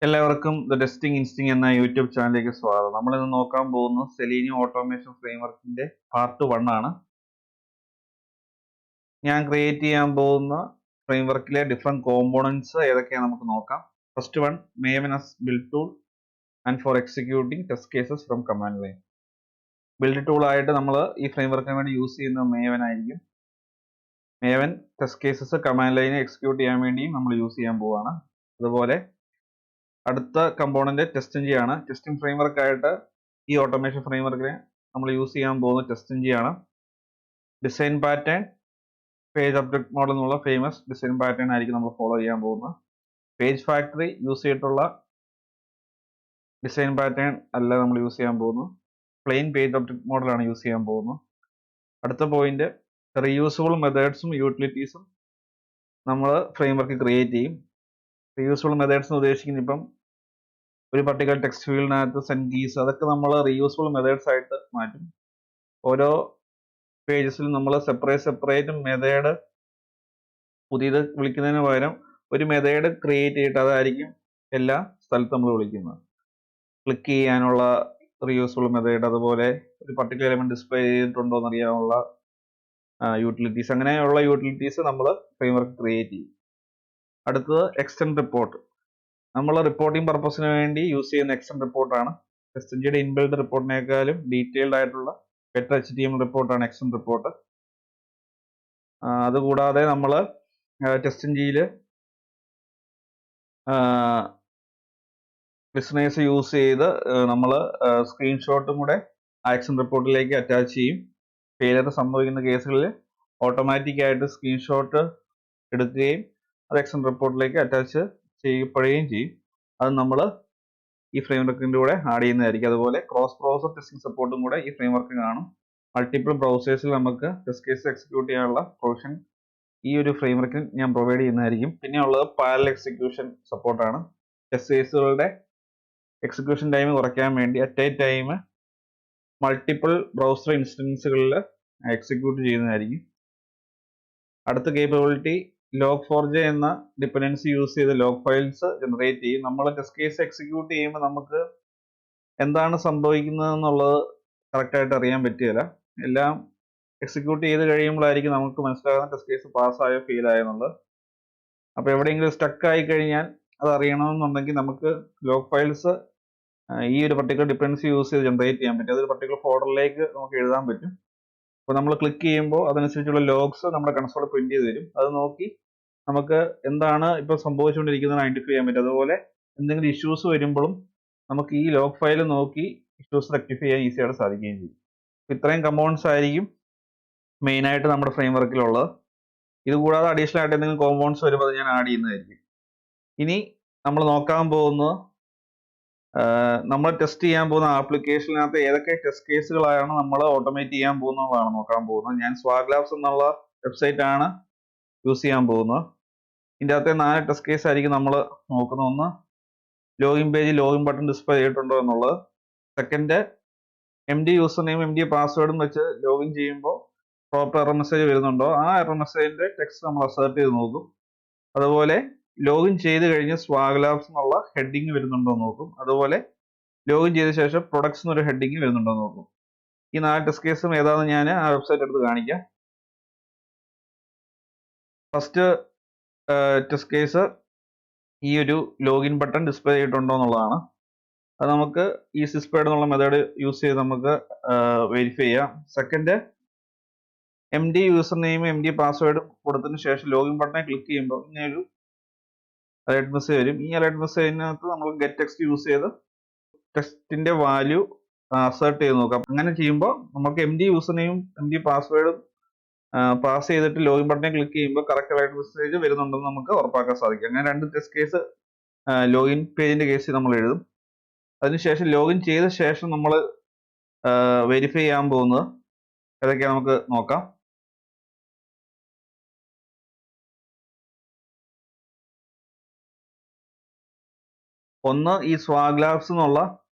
എല്ലാവർക്കും the testing ഇൻസ്റ്റിംഗ് എന്ന YouTube ചാനലിലേക്ക് സ്വാഗതം. നമ്മളിന്ന് നോക്കാൻ പോകുന്നത് സെലീനിയം ഓട്ടോമേഷൻ ഫ്രെയിംവർക്കിന്റെ പാർട്ട് 1 ആണ്. ഞാൻ ക്രിയേറ്റ് ചെയ്യാൻ പോകുന്ന ഫ്രെയിംവർക്കിലെ ഡിഫറെന്റ് കോമ്പോണൻസ് ഏതൊക്കെയാണ് നമുക്ക് നോക്കാം. First one, Maven as build tool and for executing test cases from command line. Build tool ആയിട്ട് നമ്മൾ ഈ ഫ്രെയിംവർക്കിന് വേണ്ടി യൂസ് ചെയ്യുന്ന Maven ആയിരിക്കും. Maven ടെസ്റ്റ് കേസസ് കമാൻഡ് ലൈനെ എക്സിക്യൂട്ട് ചെയ്യാൻ വേണ്ടിയും നമ്മൾ യൂസ് ചെയ്യാൻ പോവാണ്. അതുപോലെ അടുത്ത കമ്പോണന്റ് ടെസ്റ്റ് എൻജിൻ ആണ്. ടെസ്റ്റിംഗ് ഫ്രെയിംവർക്ക് ആയിട്ട് ഈ ഓട്ടോമേഷൻ ഫ്രെയിംവർക്കിനെ നമ്മൾ യൂസ് ചെയ്യാൻ പോകുന്ന ടെസ്റ്റ് എൻജിൻ ആണ്. Design pattern page object model എന്നുള്ള ഫേമസ് ഡിസൈൻ പാറ്റേൺ ആയിരിക്കും നമ്മൾ ഫോളോ ചെയ്യാൻ പോകുന്നത്. പേജ് ഫാക്ടറി യൂസ് ചെയ്തിട്ടുള്ള ഡിസൈൻ പാറ്റേൺ അല്ല നമ്മൾ യൂസ് ചെയ്യാൻ പോകുന്നത്. പ്ലെയിൻ പേജ് ഒബ്ജക്ട് മോഡലാണ് യൂസ് ചെയ്യാൻ പോകുന്നത്. അടുത്ത പോയിന്റ്, റീയൂസബിൾ മെത്തേഡ്സും യൂട്ടിലിറ്റീസും നമ്മൾ ഫ്രെയിംവർക്ക് ക്രിയേറ്റ് ചെയ്യും. റീയൂസബിൾ മെത്തേഡ്സ് എന്ന് ഉദ്ദേശിക്കുന്നത് ഇപ്പം ഒരു പർട്ടിക്കുലർ ടെക്സ്റ്റ് ഫീൽഡിനകത്ത് സെൻഡ് കീസ് അതൊക്കെ നമ്മൾ റീയൂസബിൾ മെത്തേഡ്സ് ആയിട്ട് മാറ്റും. ഓരോ പേജസിലും നമ്മൾ സെപ്പറേറ്റ് മെത്തേഡ് പുതിയത് വിളിക്കുന്നതിന് പകരം ഒരു മെത്തേഡ് ക്രിയേറ്റ് ചെയ്തിട്ട് അതായിരിക്കും എല്ലാ സ്ഥലത്തും നമ്മൾ വിളിക്കുന്നത്. ക്ലിക്ക് ചെയ്യാനുള്ള റീയൂസബിൾ മെത്തേഡ്, അതുപോലെ ഒരു പർട്ടിക്കുലർ എലമെന്റ് ഡിസ്പ്ലേ ചെയ്തിട്ടുണ്ടോ എന്നറിയാനുള്ള യൂട്ടിലിറ്റീസ്, അങ്ങനെയുള്ള യൂട്ടിലിറ്റീസ് നമ്മൾ ഫ്രെയിംവർക്ക് ക്രിയേറ്റ് ചെയ്യും. അടുത്തത് എക്സ്റ്റെൻഡ് റിപ്പോർട്ട്. നമ്മൾ റിപ്പോർട്ടിംഗ് പർപ്പസിന് വേണ്ടി യൂസ് ചെയ്യുന്ന എക്സ്റ്റെൻഡ് റിപ്പോർട്ടാണ്. ടെസ്റ്റ് എൻജിയുടെ ഇൻബിൽഡ് റിപ്പോർട്ടിനേക്കാളും ഡീറ്റെയിൽഡ് ആയിട്ടുള്ള ബെറ്റർ HTML റിപ്പോർട്ടാണ് എക്സ്റ്റെൻഡ് റിപ്പോർട്ട്. അതുകൂടാതെ നമ്മൾ ടെസ്റ്റ് എൻജിയിൽ ലിസണേഴ്സ് യൂസ് ചെയ്ത് നമ്മൾ സ്ക്രീൻഷോട്ടും കൂടെ എക്സ്റ്റെൻഡ് റിപ്പോർട്ടിലേക്ക് അറ്റാച്ച് ചെയ്യും. ഫെയിലിയർ സംഭവിക്കുന്ന കേസുകളിൽ ഓട്ടോമാറ്റിക് ആയിട്ട് സ്ക്രീൻഷോട്ട് എടുക്കുകയും അത് എക്സ്റ്റെൻഡ് റിപ്പോർട്ടിലേക്ക് അറ്റാച്ച് ചെയ്യപ്പെടുകയും ചെയ്യും. അത് നമ്മൾ ഈ ഫ്രെയിംവർക്കിൻ്റെ കൂടെ ആഡ് ചെയ്യുന്നതായിരിക്കും. അതുപോലെ ക്രോസ് ബ്രൗസർ ടെസ്റ്റിംഗ് സപ്പോർട്ടും കൂടെ ഈ ഫ്രെയിംവർക്ക് കാണും. മൾട്ടിപ്പിൾ ബ്രൗസേഴ്സിൽ നമുക്ക് ടെസ്റ്റ് കേസ് എക്സിക്യൂട്ട് ചെയ്യാനുള്ള പ്രൊവിഷൻ ഈ ഒരു ഫ്രെയിംവർക്കിൽ ഞാൻ പ്രൊവൈഡ് ചെയ്യുന്നതായിരിക്കും. പിന്നെ ഉള്ളത് പാരലൽ എക്സിക്യൂഷൻ സപ്പോർട്ടാണ്. ടെസ്റ്റ് കേസുകളുടെ എക്സിക്യൂഷൻ ടൈം കുറയ്ക്കാൻ വേണ്ടി at a time multiple browser ഇൻസ്റ്റൻസുകളിൽ എക്സിക്യൂട്ട് ചെയ്യുന്നതായിരിക്കും. അടുത്ത കേപ്പബിലിറ്റി, log4j എന്ന ഡിപ്പെൻഡൻസി യൂസ് ചെയ്ത് ലോഗ് ഫയൽസ് ജനറേറ്റ് ചെയ്യും. നമ്മൾ ടെസ്റ്റ് കേസ് എക്സിക്യൂട്ട് ചെയ്യുമ്പോൾ നമുക്ക് എന്താണ് സംഭവിക്കുന്നത് എന്നുള്ളത് കറക്റ്റായിട്ട് അറിയാൻ പറ്റുകയില്ല. എല്ലാം എക്സിക്യൂട്ട് ചെയ്ത് കഴിയുമ്പോഴായിരിക്കും നമുക്ക് മനസ്സിലാകുന്ന ടെസ്റ്റ് കേസ് പാസ്സായോ ഫെയിൽ ആയോ എന്നുള്ളത്. അപ്പോൾ എവിടെയെങ്കിലും സ്റ്റക്ക് ആയി കഴിഞ്ഞാൽ അത് അറിയണമെന്നുണ്ടെങ്കിൽ നമുക്ക് ലോഗ് ഫയൽസ് ഈ ഒരു പർട്ടിക്കുലർ ഡിപ്പെൻഡൻസി യൂസ് ചെയ്ത് ജനറേറ്റ് ചെയ്യാൻ പറ്റും. അതൊരു പർട്ടിക്കുലർ ഫോൾഡറിലേക്ക് നമുക്ക് എഴുതാൻ പറ്റും. അപ്പോൾ നമ്മൾ ക്ലിക്ക് ചെയ്യുമ്പോൾ അതനുസരിച്ചുള്ള ലോഗ്സ് നമ്മുടെ കൺസോളിൽ പ്രിന്റ് ചെയ്ത് തരും. അത് നോക്കി നമുക്ക് എന്താണ് ഇപ്പോൾ സംഭവിച്ചുകൊണ്ടിരിക്കുന്നത് ഐഡന്റിഫൈ ചെയ്യാൻ പറ്റും. അതുപോലെ എന്തെങ്കിലും ഇഷ്യൂസ് വരുമ്പോഴും നമുക്ക് ഈ ലോഗ് ഫയൽ നോക്കി ഇഷ്യൂസ് റെക്ടിഫൈ ചെയ്യാൻ ഈസി ആയിട്ട് സാധിക്കുകയും ചെയ്യും. ഇത്രയും കമ്പോണൻസ് ആയിരിക്കും മെയിനായിട്ട് നമ്മുടെ ഫ്രെയിംവർക്കിലുള്ളത്. ഇത് കൂടാതെ അഡീഷണൽ ആയിട്ട് എന്തെങ്കിലും കോമ്പൗണ്ട്സ് വരുമ്പോൾ അത് ഞാൻ ആഡ് ചെയ്യുന്നതായിരിക്കും. ഇനി നമ്മൾ നോക്കാൻ പോകുന്നത് നമ്മൾ ടെസ്റ്റ് ചെയ്യാൻ പോകുന്ന ആപ്ലിക്കേഷനകത്ത് ഏതൊക്കെ ടെസ്റ്റ് കേസുകളാണ് നമ്മൾ ഓട്ടോമേറ്റ് ചെയ്യാൻ പോകുന്നതാണ് നോക്കാൻ പോകുന്നത്. ഞാൻ സ്വാഗ് ലാബ്സ് എന്നുള്ള വെബ്സൈറ്റ് ആണ് യൂസ് ചെയ്യാൻ പോകുന്നത്. ഇതിൻ്റെ അകത്തെ 4 ടെസ്റ്റ് കേസ് ആയിരിക്കും നമ്മൾ നോക്കുന്നത്. ഒന്ന്, login page login button display ചെയ്തിട്ടുണ്ടോ എന്നുള്ളത്. Second, MD user name MD പാസ്വേഡും വെച്ച് ലോഗിൻ ചെയ്യുമ്പോൾ പ്രോപ്പർ എറർ മെസ്സേജ് വരുന്നുണ്ടോ, ആ എറർ മെസ്സേജിന്റെ ടെക്സ്റ്റ് നമ്മൾ അസേർട്ട് ചെയ്ത് നോക്കും. അതുപോലെ ലോഗിൻ ചെയ്ത് കഴിഞ്ഞ് സ്വാഗ് ലാബ്സ് എന്നുള്ള ഹെഡിങ് വരുന്നുണ്ടോ എന്ന് നോക്കും. അതുപോലെ ലോഗിൻ ചെയ്ത ശേഷം പ്രൊഡക്ട്സ് എന്നൊരു ഹെഡിങ് വരുന്നുണ്ടോ എന്ന് നോക്കും. ഈ 4 ടെസ്റ്റ് കേസും ഏതാണെന്ന് ഞാൻ ആ വെബ്സൈറ്റ് എടുത്ത് കാണിക്കാം. ഫസ്റ്റ് ടെസ്റ്റ് കേസ് ഈ ഒരു ലോഗിൻ ബട്ടൺ ഡിസ്പ്ലേ ചെയ്തിട്ടുണ്ടോ എന്നുള്ളതാണ്. അത് നമുക്ക് ഈ സിസ്പേഡ് എന്നുള്ള മെത്തേഡ് യൂസ് ചെയ്ത് നമുക്ക് വെരിഫൈ ചെയ്യാം. Second, MD user name MD password കൊടുത്തതിന് ശേഷം ലോഗിൻ ബട്ടനെ ക്ലിക്ക് ചെയ്യുമ്പോൾ ഇങ്ങനൊരു അലേർട്ട് മെസ്സേജ് വരും. ഈ അലേർട്ട് മെസ്സേജിനകത്ത് നമ്മൾ ഗെറ്റ് ടെക്സ്റ്റ് യൂസ് ചെയ്ത് ടെക്സ്റ്റിന്റെ വാല്യൂ അസേർട്ട് ചെയ്ത് നോക്കാം. അങ്ങനെ ചെയ്യുമ്പോൾ നമുക്ക് MD യൂസർ നെയിം MD പാസ്വേഡും പാസ് ചെയ്തിട്ട് ലോഗിൻ ബട്ടനെ ക്ലിക്ക് ചെയ്യുമ്പോൾ കറക്റ്റ് അലേർട്ട് മെസ്സേജ് വരുന്നുണ്ടെന്ന് നമുക്ക് ഉറപ്പാക്കാൻ സാധിക്കും. അങ്ങനെ 2 ടെസ്റ്റ് കേസ് ലോഗിൻ പേജിന്റെ കേസിൽ നമ്മൾ എഴുതും. അതിനുശേഷം ലോഗിൻ ചെയ്ത ശേഷം നമ്മൾ വെരിഫൈ ചെയ്യാൻ പോകുന്നത് ഏതൊക്കെയാണ് നമുക്ക് നോക്കാം. ഒന്ന്, ഈ സ്വാഗ് ലാബ്സ് എന്നുള്ള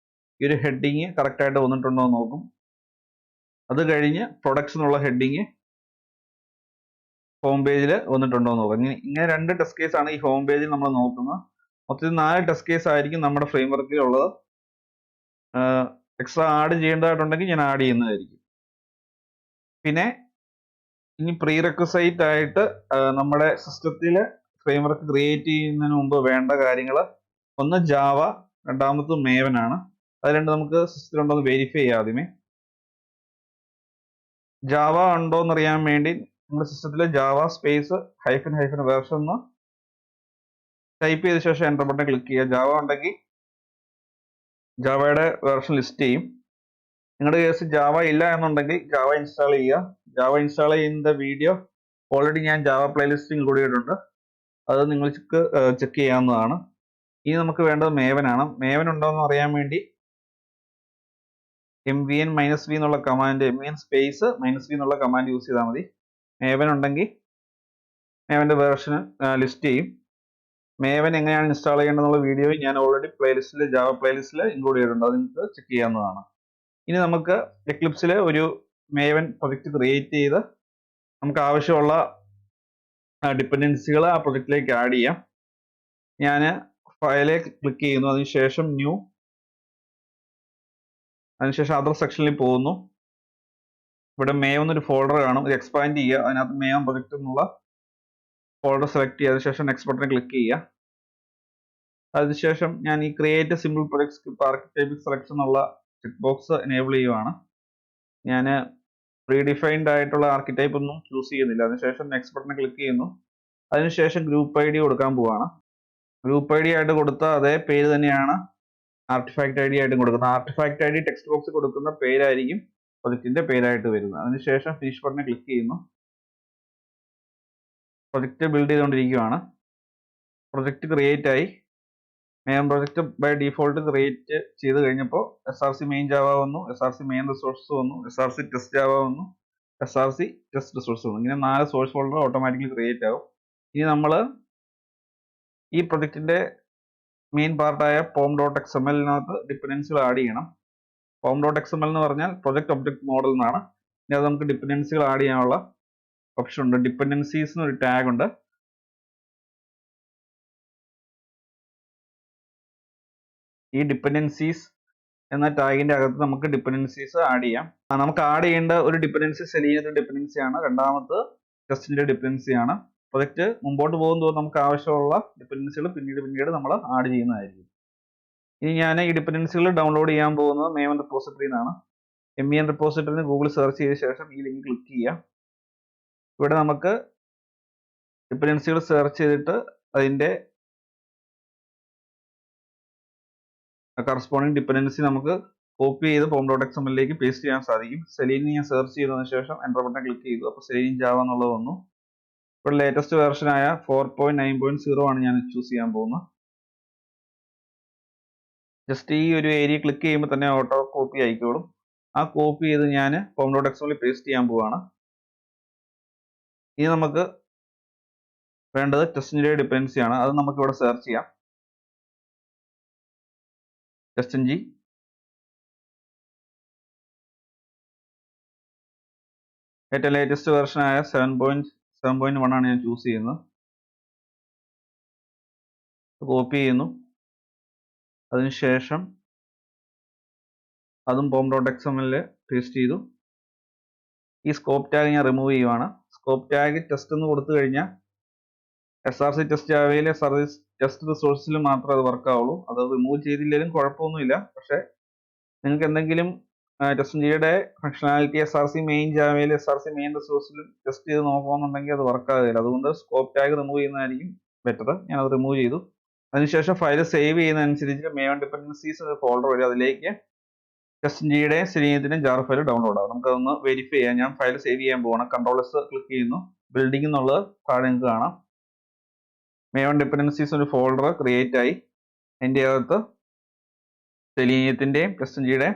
ഈ ഒരു ഹെഡിങ് കറക്റ്റ് ആയിട്ട് വന്നിട്ടുണ്ടോ എന്ന് നോക്കും. അത് കഴിഞ്ഞ് പ്രൊഡക്ട്സ് എന്നുള്ള ഹെഡിങ് ഹോം പേജിൽ വന്നിട്ടുണ്ടോ എന്ന് നോക്കാം. ഇങ്ങനെ 2 ടെസ്റ്റ് കേസ് ആണ് ഈ ഹോം പേജിൽ നമ്മൾ നോക്കുന്നത്. മൊത്തത്തിൽ 4 ടെസ്റ്റ് കേസ് ആയിരിക്കും നമ്മുടെ ഫ്രെയിംവർക്കിൽ ഉള്ളത്. എക്സ്ട്രാ ആഡ് ചെയ്യേണ്ടതായിട്ടുണ്ടെങ്കിൽ ഞാൻ ആഡ് ചെയ്യുന്നതായിരിക്കും. പിന്നെ ഇനി പ്രീ റെക്വസൈറ്റ് ആയിട്ട് നമ്മുടെ സിസ്റ്റത്തിൽ ഫ്രെയിംവർക്ക് ക്രിയേറ്റ് ചെയ്യുന്നതിന് മുമ്പ് വേണ്ട കാര്യങ്ങൾ, ഒന്ന് ജാവ, രണ്ടാമത് മേവൻ ആണ്. അത് രണ്ട് നമുക്ക് സിസ്റ്റത്തിൽ ഉണ്ടോ എന്ന് വെരിഫൈ ചെയ്യാം. ആദ്യമേ ജാവ ഉണ്ടോ എന്ന് അറിയാൻ വേണ്ടി നമ്മുടെ സിസ്റ്റത്തിൽ ജാവ സ്പേസ് -- വേർഷൻ എന്ന് ടൈപ്പ് ചെയ്ത ശേഷം എൻ്റർ ബട്ടൺ ക്ലിക്ക് ചെയ്യുക. ജാവ ഉണ്ടെങ്കിൽ ജാവയുടെ വേർഷൻ ലിസ്റ്റ് ചെയ്യും. നിങ്ങളുടെ കേസ് ജാവ ഇല്ല എന്നുണ്ടെങ്കിൽ ജാവ ഇൻസ്റ്റാൾ ചെയ്യുക. ജാവ ഇൻസ്റ്റാൾ ചെയ്യുന്ന വീഡിയോ ഓൾറെഡി ഞാൻ ജാവ പ്ലേലിസ്റ്റ് ഇൻക്ലൂഡ് ചെയ്തിട്ടുണ്ട്. അത് നിങ്ങൾക്ക് ചെക്ക് ചെയ്യാവുന്നതാണ്. ഇനി നമുക്ക് വേണ്ടത് മേവൻ ആണ്. മേവൻ ഉണ്ടോ എന്ന് അറിയാൻ വേണ്ടി mvn -v എന്നുള്ള കമാൻഡ്, mvn സ്പേസ് -v എന്നുള്ള കമാൻഡ് യൂസ് ചെയ്താൽ മതി. മേവൻ ഉണ്ടെങ്കിൽ മേവന്റെ വേർഷൻ ലിസ്റ്റ് ചെയ്യും. മേവൻ എങ്ങനെയാണ് ഇൻസ്റ്റാൾ ചെയ്യേണ്ടതെന്നുള്ള വീഡിയോ ഞാൻ ഓൾറെഡി ജാവ പ്ലേലിസ്റ്റിൽ ഇൻക്ലൂഡ് ചെയ്തിട്ടുണ്ട്. അത് നിങ്ങൾക്ക് ചെക്ക് ചെയ്യാവുന്നതാണ്. ഇനി നമുക്ക് എക്ലിപ്സിൽ ഒരു മേവൻ പ്രൊജക്റ്റ് ക്രിയേറ്റ് ചെയ്ത് നമുക്ക് ആവശ്യമുള്ള ഡിപ്പെൻഡൻസികൾ ആ പ്രൊജക്റ്റിലേക്ക് ആഡ് ചെയ്യാം. ഞാൻ ഫയലെ ക്ലിക്ക് ചെയ്യുന്നു, അതിനുശേഷം ന്യൂ, അതിനുശേഷം അതർ സെക്ഷനിൽ പോകുന്നു. ഇവിടെ മേവൻ ഒരു ഫോൾഡർ കാണും, ഇത് എക്സ്പാൻഡ് ചെയ്യുക. അതിനകത്ത് മേവൻ പ്രൊജക്റ്റ് എന്നുള്ള ഫോൾഡർ സെലക്ട് ചെയ്യുക, അതിനുശേഷം നെക്സ്റ്റ് ബട്ടൺ ക്ലിക്ക് ചെയ്യുക. അതിനുശേഷം ഞാൻ ഈ create simple project script architecture selection എന്നുള്ള ചെക്ക് ബോക്സ് എനേബിൾ ചെയ്യുവാണ്. ഞാൻ പ്രീഡിഫൈൻഡ് ആയിട്ടുള്ള ആർക്കിടൈപ്പ് ഒന്നും ചൂസ് ചെയ്യുന്നില്ല. അതിനുശേഷം നെക്സ്റ്റ് ബട്ടൺ ക്ലിക്ക് ചെയ്യുന്നു. അതിനുശേഷം ഗ്രൂപ്പ് ഐ ഡി കൊടുക്കാൻ പോവാണ്. ഗ്രൂപ്പ് ഐ ഡി ആയിട്ട് കൊടുത്ത അതേ പേര് തന്നെയാണ് ആർട്ടിഫാക്ട് ഐ ഡി ആയിട്ടും കൊടുക്കുന്നത്. Artifact I D text box കൊടുക്കുന്ന പേരായിരിക്കും പ്രൊജക്റ്റിന്റെ പേരായിട്ട് വരുന്നത്. അതിനുശേഷം ഫിനിഷ് ബട്ടൺ ക്ലിക്ക് ചെയ്യുന്നു. പ്രൊജക്റ്റ് ബിൽഡ് ചെയ്തുകൊണ്ടിരിക്കുകയാണ്. പ്രൊജക്റ്റ് ക്രിയേറ്റ് ആയി. Main project by default create ചെയ്ത് കഴിഞ്ഞപ്പോൾ SRC മെയിൻ ജാവ വന്നു, SRC മെയിൻ റിസോഴ്സ് വന്നു, SRC ടെസ്റ്റ് ജാവ വന്നു, SRC ടെസ്റ്റ് റിസോഴ്സ് വന്നു. ഇങ്ങനെ 4 സോഴ്സ് ഫോൾഡർ ഓട്ടോമാറ്റിക്കലി ക്രിയേറ്റ് ആവും. ഇനി നമ്മൾ ഈ പ്രൊജക്റ്റിന്റെ മെയിൻ പാർട്ടായ pom.xml ഡിപ്പെൻഡൻസികൾ ആഡ് ചെയ്യണം. pom.xml എന്ന് പറഞ്ഞാൽ പ്രൊജക്ട് ഒബ്ജക്ട് മോഡൽ എന്നാണ്. ഇനി അത് നമുക്ക് ഡിപ്പെൻഡൻസികൾ ആഡ് ചെയ്യാനുള്ള ഓപ്ഷൻ ഉണ്ട്. ഡിപ്പെൻഡൻസീസ് എന്നൊരു ടാഗ് ഉണ്ട്. ഈ ഡിപ്പെൻഡൻസീസ് എന്ന ടാഗിന്റെ അകത്ത് നമുക്ക് ഡിപ്പെൻഡൻസീസ് ആഡ് ചെയ്യാം. നമുക്ക് ആഡ് ചെയ്യേണ്ട ഒരു ഡിപ്പെൻഡൻസി സെലീനിയത്തിന്റെ ഡിപ്പെൻഡൻസി ആണ്, രണ്ടാമത് ടെസ്റ്റിന്റെ ഡിപ്പെൻഡൻസി ആണ്. പ്രൊജക്റ്റ് മുമ്പോട്ട് പോകുമ്പോൾ നമുക്ക് ആവശ്യമുള്ള ഡിപ്പെൻഡൻസികൾ പിന്നീട് നമ്മൾ ആഡ് ചെയ്യുന്നതായിരിക്കും. ഇനി ഞാൻ ഈ ഡിപ്പെൻഡൻസികൾ ഡൗൺലോഡ് ചെയ്യാൻ പോകുന്നത് മേവൻ റിപ്പോസിറ്ററിയിൽ നിന്നാണ്. MEN റിപ്പോസിറ്ററിന് ഗൂഗിൾ സെർച്ച് ചെയ്ത ശേഷം ഈ ലിങ്ക് ക്ലിക്ക് ചെയ്യാം. ഇവിടെ നമുക്ക് ഡിപ്പെൻഡൻസികൾ സെർച്ച് ചെയ്തിട്ട് അതിന്റെ കറസ്പോണ്ടിങ് ഡിപ്പെൻഡൻസി നമുക്ക് കോപ്പി ചെയ്ത് pom.xml പേസ്റ്റ് ചെയ്യാൻ സാധിക്കും. സെലീനിയം ഞാൻ സെർച്ച് ചെയ്തതിനു ശേഷം എൻ്റർ ബട്ടൺ ക്ലിക്ക് ചെയ്തു. അപ്പോൾ സെലീനിയം ജാവ എന്നുള്ളത് വന്നു. ഇവിടെ ലേറ്റസ്റ്റ് വേർഷനായ 4.9.0 ആണ് ഞാൻ ചൂസ് ചെയ്യാൻ പോകുന്നത്. ജസ്റ്റ് ഈ ഒരു ഏരിയ ക്ലിക്ക് ചെയ്യുമ്പോൾ തന്നെ ഓട്ടോ കോപ്പി ആയിക്കോളും. ആ കോപ്പി ചെയ്ത് ഞാൻ pom.xml പേസ്റ്റ് ചെയ്യാൻ പോവുകയാണ്. ഇനി നമുക്ക് വേണ്ടത് ടെസ്റ്റിന്റെ ഡിപ്പെൻഡൻസി ആണ്. അത് നമുക്ക് ഇവിടെ സെർച്ച് ചെയ്യാം. ടെസ്റ്റ് ഏറ്റവും ലേറ്റസ്റ്റ് വേർഷനായ 7.1 ആണ് ഞാൻ ചൂസ് ചെയ്യുന്നത്. കോപ്പി ചെയ്യുന്നു. അതിനുശേഷം അതും pom.xml പേസ്റ്റ് ചെയ്തു. ഈ സ്കോപ്പ് ടാഗ് ഞാൻ റിമൂവ് ചെയ്യുവാണ്. സ്കോപ്പ് ടാഗ് ടെസ്റ്റ് എന്ന് കൊടുത്തു കഴിഞ്ഞാൽ SRC ടെസ്റ്റ് ജാവയിലെ സർവീസ് ടെസ്റ്റ് റിസോഴ്സിൽ മാത്രമേ അത് വർക്ക് ആവുള്ളൂ. അത് റിമൂവ് ചെയ്തില്ലെങ്കിലും കുഴപ്പമൊന്നുമില്ല. പക്ഷെ നിങ്ങൾക്ക് എന്തെങ്കിലും ടെസ്റ്റിന്റെ ഫംഗ്ഷനാലിറ്റി SRC മെയിൻ ജാവയിൽ SRC മെയിൻ റിസോഴ്സിലും ടെസ്റ്റ് ചെയ്ത് നോക്കുകയാണെന്നുണ്ടെങ്കിൽ അത് വർക്ക് ആകില്ല. അതുകൊണ്ട് സ്കോപ്പ് ടാഗ് റിമൂവ് ചെയ്യുന്നതായിരിക്കും ബെറ്റർ. ഞാൻ അത് റിമൂവ് ചെയ്തു. അതിനുശേഷം ഫയൽ സേവ് ചെയ്യുന്നതനുസരിച്ച് മേവൻ ഡിപ്പെൻഡൻസീസ് ഒരു ഫോൾഡർ വരും. അതിലേക്ക് ടെസ്റ്റിന്റെ സെലീനിയത്തിന്റെയും ജാർ ഫയൽ ഡൗൺലോഡ് ആവും. നമുക്കതൊന്ന് വെരിഫൈ ചെയ്യാം. ഞാൻ ഫയൽ സേവ് ചെയ്യാൻ പോകണം. Ctrl+S ക്ലിക്ക് ചെയ്യുന്നു. ബിൽഡിംഗ് എന്നുള്ളത് താഴെ നിങ്ങൾക്ക് കാണാം. മേവൻ ഡിപ്പെൻഡൻസീസ് ഒരു ഫോൾഡർ ക്രിയേറ്റ് ആയി. അതിൻ്റെ അകത്ത് സെലീനിയത്തിന്റെയും ടെസ്റ്റിന്റെ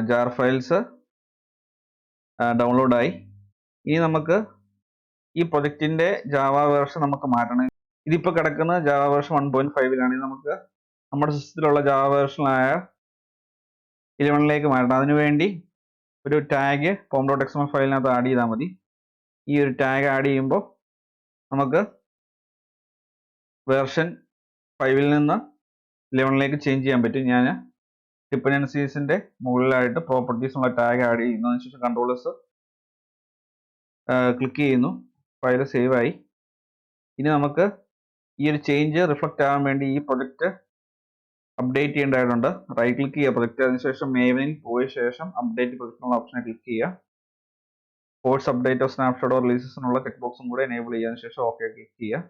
ജാർ ഫയൽസ് ഡൗൺലോഡ് ആയി. ഇനി നമുക്ക് ഈ പ്രൊജക്റ്റിന്റെ ജാവ വേർഷൻ നമുക്ക് മാറ്റണം. ഇതിപ്പോൾ കിടക്കുന്ന ജാവ വേർഷൻ 1.5-ലാണ്. ഇത് നമുക്ക് നമ്മുടെ സിസ്റ്റത്തിലുള്ള ജാവ വേർഷനായ 11-ലേക്ക് മാറ്റണം. അതിനുവേണ്ടി ഒരു ടാഗ് pom.xml ഫയലിനകത്ത് ആഡ് ചെയ്താൽ മതി. ഈ ഒരു ടാഗ് ആഡ് ചെയ്യുമ്പോൾ നമുക്ക് വേർഷൻ 5-ൽ നിന്ന് 11-ലേക്ക് ചേഞ്ച് ചെയ്യാൻ പറ്റും. ഞാൻ ഡിപ്പെൻഡൻസീസിൻ്റെ മുകളിലായിട്ട് പ്രോപ്പർട്ടീസ് എന്നുള്ള ടാഗ് ആഡ് ചെയ്യുന്നു. അതിനുശേഷം കൺട്രോളേഴ്സ് ക്ലിക്ക് ചെയ്യുന്നു. ഫയൽ സേവ് ആയി. ഇനി നമുക്ക് ഈ ഒരു ചേഞ്ച് റിഫ്ലക്റ്റ് ആവാൻ വേണ്ടി ഈ പ്രൊജക്റ്റ് അപ്ഡേറ്റ് ചെയ്യേണ്ടതായിട്ടുണ്ട്. റൈറ്റ് ക്ലിക്ക് ചെയ്യുക പ്രൊജക്റ്റ്, അതിനുശേഷം മേവനിൽ പോയ ശേഷം അപ്ഡേറ്റ് പ്രൊജക്റ്റ് എന്നുള്ള ഓപ്ഷനെ ക്ലിക്ക് ചെയ്യുക. ഫോഴ്സ് അപ്ഡേറ്റ് ഓഫ് സ്നാപ്ഷോട്ട് റിലീസസിനുള്ള ചെക്ക് ബോക്സും കൂടെ എനേബിൾ ചെയ്യുക. ശേഷം ഓക്കെ ക്ലിക്ക് ചെയ്യുക.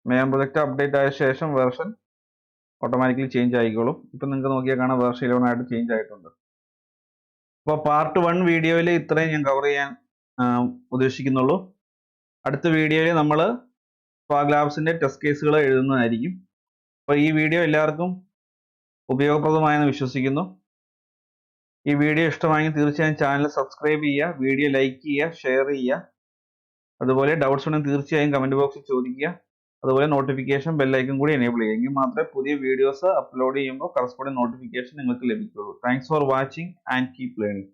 മേവൻ പ്രൊജക്റ്റ് അപ്ഡേറ്റ് ആയ ശേഷം വേർഷൻ ഓട്ടോമാറ്റിക്കലി ചേഞ്ച് ആയിക്കോളും. ഇപ്പം നിങ്ങൾക്ക് നോക്കിയാൽ കാണാം വേർഷൻ 11 ആയിട്ട് ചേഞ്ച് ആയിട്ടുണ്ട്. അപ്പോൾ പാർട്ട് 1 വീഡിയോയിൽ ഇത്രയും ഞാൻ കവർ ചെയ്യാൻ ഉദ്ദേശിക്കുന്നുള്ളൂ. അടുത്ത വീഡിയോയിൽ നമ്മൾ സ്പാർക്ക് ലാബ്സിൻ്റെ ടെസ്റ്റ് കേസുകൾ എഴുതുന്നതായിരിക്കും. അപ്പോൾ ഈ വീഡിയോ എല്ലാവർക്കും ഉപയോഗപ്രദമായെന്ന് വിശ്വസിക്കുന്നു. ഈ വീഡിയോ ഇഷ്ടമായെങ്കിൽ തീർച്ചയായും ചാനൽ സബ്സ്ക്രൈബ് ചെയ്യുക, വീഡിയോ ലൈക്ക് ചെയ്യുക, ഷെയർ ചെയ്യുക. അതുപോലെ ഡൗട്ട്സ് ഉണ്ടെങ്കിൽ തീർച്ചയായും കമൻറ്റ് ബോക്സിൽ ചോദിക്കുക. അതുപോലെ നോട്ടിഫിക്കേഷൻ ബെല്ലൈക്കൺ കൂടി എനേബിൾ ചെയ്യുക. എങ്കിൽ മാത്രമേ പുതിയ വീഡിയോസ് അപ്ലോഡ് ചെയ്യുമ്പോൾ കറസ്പോണ്ടിങ് നോട്ടിഫിക്കേഷൻ നിങ്ങൾക്ക് ലഭിക്കുകയുള്ളൂ. Thanks for watching and keep learning.